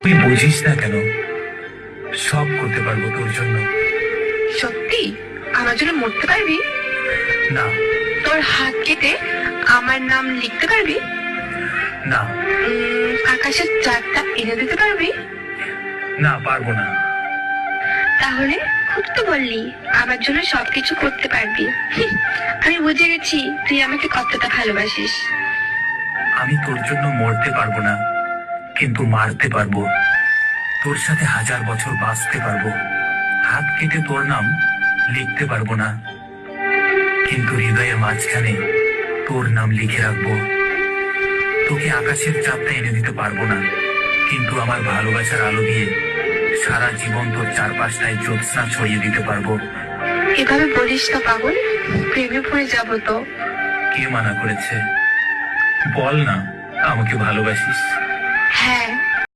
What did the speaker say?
তুই বুঝিস না কেন? সব করতে পারবো তোর জন্য। সত্যি আমার জন্য মরতে পারবি? না। তোর হাত কেটে আমার নাম লিখতে পারবি? না। আকাশের চাঁদটা এনে দিতে পারবি? না, পারবো না। তাহলে খুব তো বললি আমার জন্য সবকিছু করতে পারবি। আমি বুঝে গেছি তুই আমাকে কতটা ভালোবাসিস। আমি তোর জন্য মরতে পারবো না, কিন্তু মারতে পারবো। তোর সাথে 1000 বছর বাঁচতে পারবো। হাত কেটে তোর নাম লিখতে পারবো না, কিন্তু হৃদয়ের মাঝখানে তোর নাম লিখে রাখবো। তোকে আকাশের চাঁদটা এনে দিতে পারবো না, কিন্তু আমার ভালোবাসার আলো দিয়ে সারা জীবন তোর চারপাশটায় জ্যোৎস্না ছড়িয়ে দিতে পারবো। এভাবে বলিস না পাগল, প্রেমে পড়ে যাবো তো। কে মানা করেছে? বল না, আমাকে ভালোবাসিস। হ্যাঁ,